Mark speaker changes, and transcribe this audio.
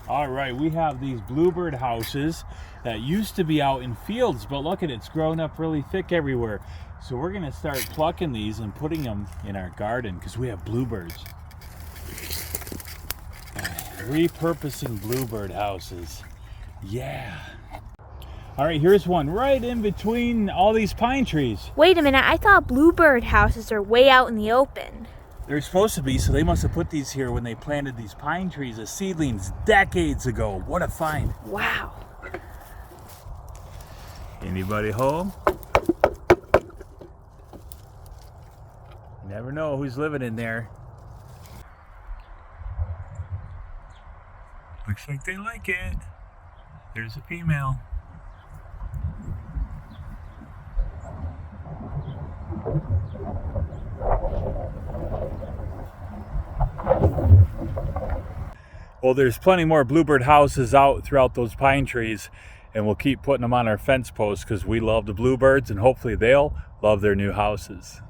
Speaker 1: All right, we have these bluebird houses that used to be out in fields, but look at it, it's grown up really thick everywhere. So we're gonna start plucking these and putting them in our garden because we have bluebirds. Repurposing bluebird houses. Yeah. All right, here's one right in between all these pine trees.
Speaker 2: Wait a minute, I thought bluebird houses are way out in the open.
Speaker 1: They're supposed to be, so they must have put these here when they planted these pine trees as seedlings decades ago. What a find.
Speaker 2: Wow.
Speaker 1: Anybody home? You never know who's living in there. Looks like they like it. There's a female. Well, there's plenty more bluebird houses out throughout those pine trees, and we'll keep putting them on our fence posts because we love the bluebirds and hopefully they'll love their new houses.